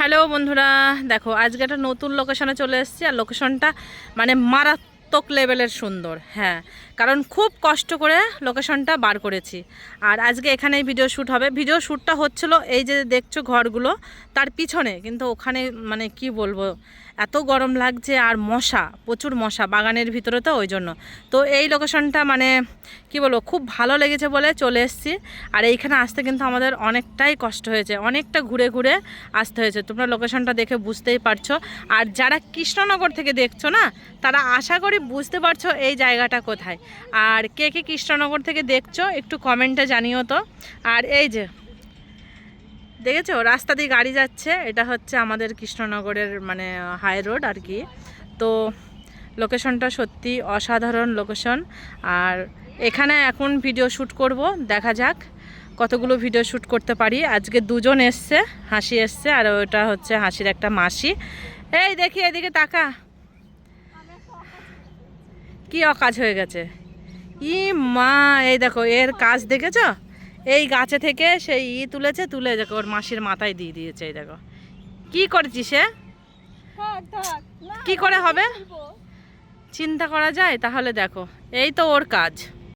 Hello বন্ধুরা, দেখো আজকে একটা নতুন লোকেশনে চলে এসেছি। আর লোকেশনটা মানে মারাত্মক লেভেলের সুন্দর। হ্যাঁ, কারণ খুব কষ্ট করে লোকেশনটা বার করেছি। আর আজকে এখানেই ভিডিও শ্যুট হবে। ভিডিও শ্যুটটা হচ্ছিল এই যে দেখছো ঘরগুলো, তার পিছনে। কিন্তু ওখানে মানে কি বলবো, এত গরম লাগছে আর মশা, প্রচুর মশা বাগানের ভিতরে, তো ওই জন্য। তো এই লোকেশনটা মানে কি বলবো, খুব ভালো লেগেছে বলে চলে এসেছি। আর এইখানে আসতে কিন্তু আমাদের অনেকটাই কষ্ট হয়েছে, অনেকটা ঘুরে ঘুরে আসতে হয়েছে। তোমরা লোকেশনটা দেখে বুঝতেই পারছো। আর যারা কৃষ্ণনগর থেকে দেখছো না, তারা আশা করি বুঝতে পারছো এই জায়গাটা কোথায়। আর কে কে কৃষ্ণনগর থেকে দেখছো একটু কমেন্টে জানিও তো। আর এই যে দেখেছো রাস্তা দিয়ে গাড়ি যাচ্ছে, এটা হচ্ছে আমাদের কৃষ্ণনগরের মানে হাই রোড আর কি। তো লোকেশনটা সত্যি অসাধারণ লোকেশন। আর এখানে এখন ভিডিও শ্যুট করব, দেখা যাক কতগুলো ভিডিও শ্যুট করতে পারি। আজকে দুজন এসছে, হাসি এসছে আর ওটা হচ্ছে হাসির একটা মাসি। এই দেখি এদিকে তাকা, কি অকাজ হয়ে গেছে। ই মা, এই দেখো এর কাজ দেখেছো, এই গাছে থেকে সেই তুলেছে, তুলে দেখো ওর মাসির মাথায় দিয়ে দিয়েছে। এই দেখো কি করেছিস সে, কি করে হবে চিন্তা করা যায় তাহলে। দেখো এই তো ওর কাজ।